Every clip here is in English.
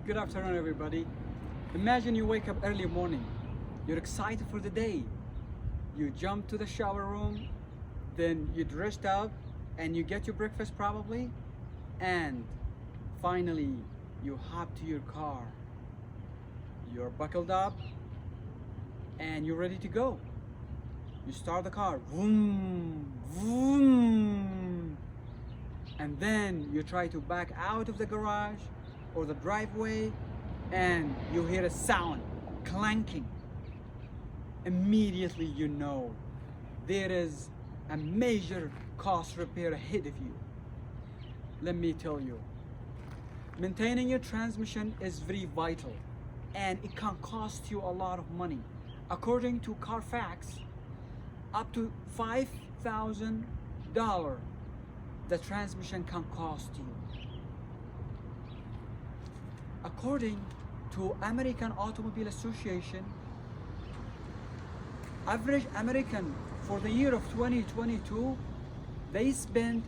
Good afternoon, everybody. Imagine you wake up early morning. You're excited for the day. You jump to the shower room, then you dressed up and you get your breakfast probably, and finally you hop to your car. You're buckled up and you're ready to go. You start the car, vroom, vroom, and then you try to back out of the garage or the driveway and you hear a sound, clanking. Immediately you know there is a major cost repair ahead of you. Let me tell you, maintaining your transmission is very vital and it can cost you a lot of money. According to Carfax, up to $5,000 the transmission can cost you. According to American Automobile Association, average American for the year of 2022, they spend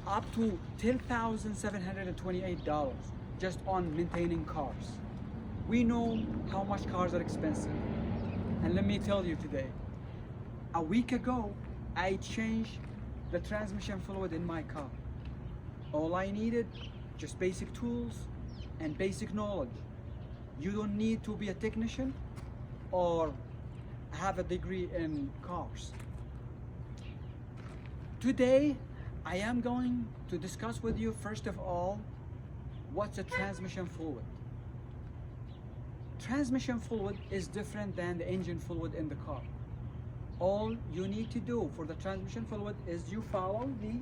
up to $10,728 just on maintaining cars. We know how much cars are expensive. And let me tell you today, a week ago, I changed the transmission fluid in my car. All I needed, just basic tools and basic knowledge. You don't need to be a technician or have a degree in cars. Today, I am going to discuss with you, first of all, what's a transmission fluid. Transmission fluid is different than the engine fluid in the car. All you need to do for the transmission fluid is you follow the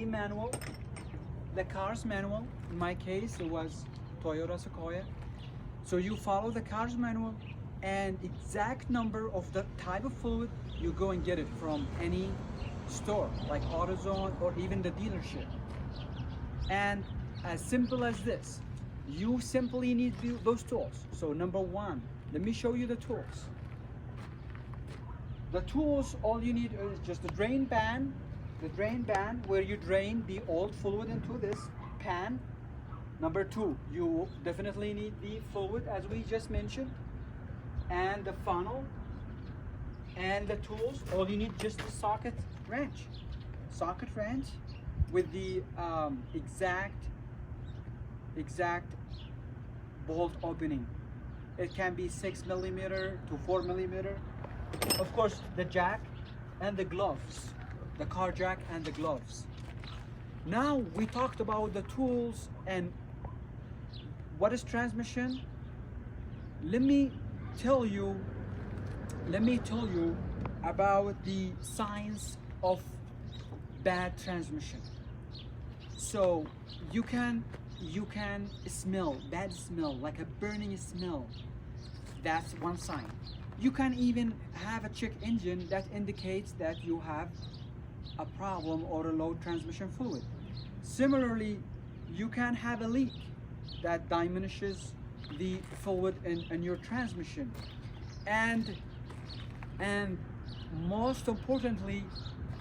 manual, the car's manual. In my case, it was Toyota Sequoia. So you follow the car's manual and exact number of the type of fluid, you go and get it from any store like AutoZone or even the dealership. And as simple as this, you simply need those tools. So number one, let me show you the tools. The tools, all you need is just a drain pan, where you drain the old fluid into this pan. Number two, you definitely need the fluid as we just mentioned, and the funnel, and the tools. All you need just the socket wrench with the exact bolt opening. It can be 6mm to 4mm. Of course, the jack and the gloves, the car jack and the gloves. Now we talked about the tools and what is transmission. Let me tell you about the signs of bad transmission. So you can smell bad smell, like a burning smell. That's one sign. You can even have a check engine that indicates that you have a problem or a low transmission fluid. Similarly, you can have a leak that diminishes the fluid in your transmission. And most importantly,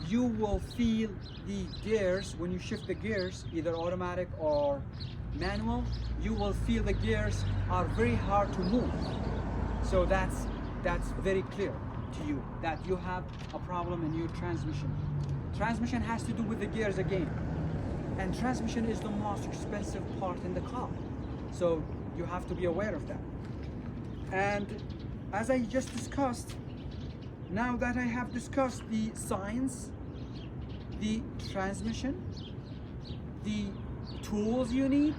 you will feel the gears when you shift the gears, either automatic or manual. You will feel the gears are very hard to move. So that's very clear to you that you have a problem in your transmission. Transmission has to do with the gears again. And transmission is the most expensive part in the car. So you have to be aware of that. And as I just discussed, now that I have discussed the signs, the transmission, the tools you need,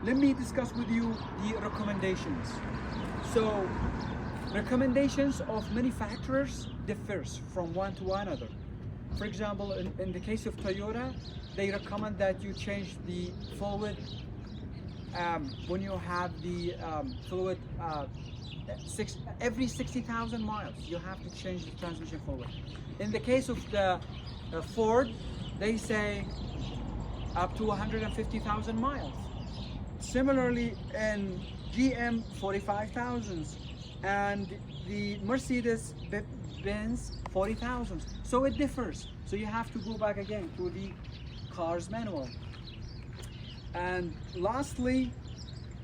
let me discuss with you the recommendations. So recommendations of manufacturers differs from one to another. For example, in the case of Toyota, they recommend that you change the fluid when you have the fluid every 60,000 miles. You have to change the transmission fluid. In the case of the Ford, they say up to 150,000 miles. Similarly, in GM, 45,000, and the Mercedes-Benz, 40,000. So it differs. So you have to go back again to the car's manual. And lastly,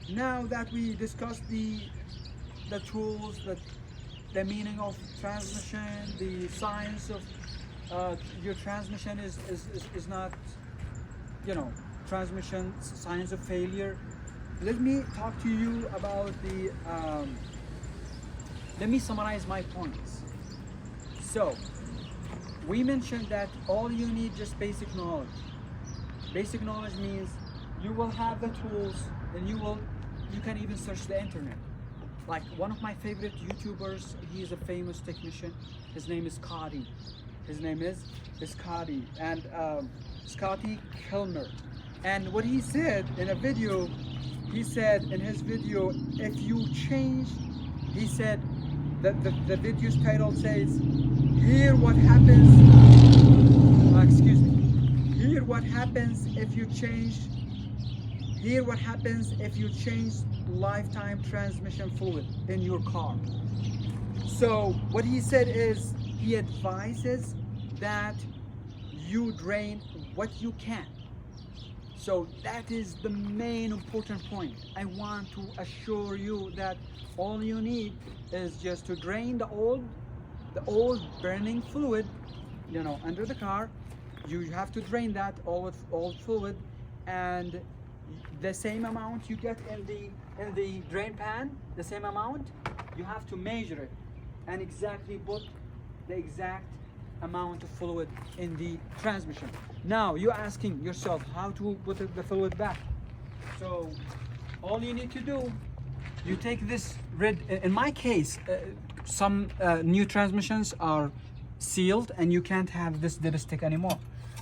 now that we discussed the tools, the meaning of transmission, the science of your transmission is not, you know, transmission signs of failure. Let me talk to you about the let me summarize my points. So we mentioned that all you need just basic knowledge. Basic knowledge means you will have the tools, and you can even search the internet. Like one of my favorite YouTubers, he is a famous technician. His name is Scotty. His name is Scotty, and Scotty Kilmer. And what he said in a video, he said in his video, if you change, he said that the video's title says, "Hear what happens." Excuse me. Hear what happens if you change. Hear what happens if you change lifetime transmission fluid in your car. So what he said is, he advises that you drain what you can. So that is the main important point. I want to assure you that all you need is just to drain the old burning fluid, you know, under the car. You have to drain that old fluid, and the same amount you get in the drain pan, the same amount, you have to measure it and exactly put the exact amount of fluid in the transmission. Now you're asking yourself how to put the fluid back. So all you need to do, you take this red, in my case, some new transmissions are sealed and you can't have this dipstick anymore.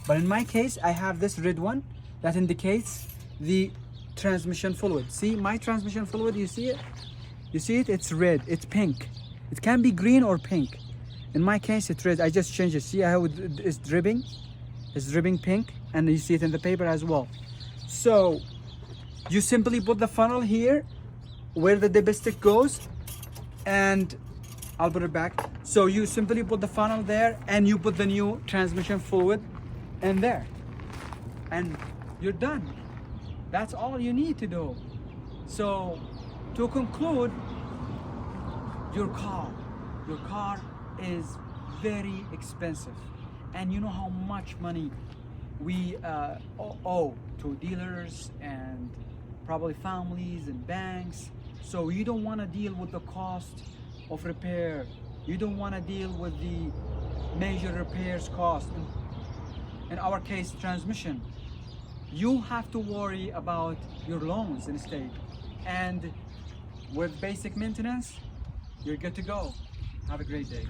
But in my case, I have this red one that indicates the transmission fluid. See my transmission fluid, you see it? You see it? It's red, it's pink. It can be green or pink. In my case, it's red. I just changed it. See how it's dripping? It's dripping pink, and you see it in the paper as well. So you simply put the funnel here where the dipstick goes, and I'll put it back. So you simply put the funnel there, and you put the new transmission fluid in there, and you're done. That's all you need to do. So to conclude, your car is very expensive, and you know how much money we owe to dealers and probably families and banks. So you don't want to deal with the cost of repair. You don't want to deal with the major repairs cost. In our case, transmission. You have to worry about your loans instead. And with basic maintenance, you're good to go. Have a great day.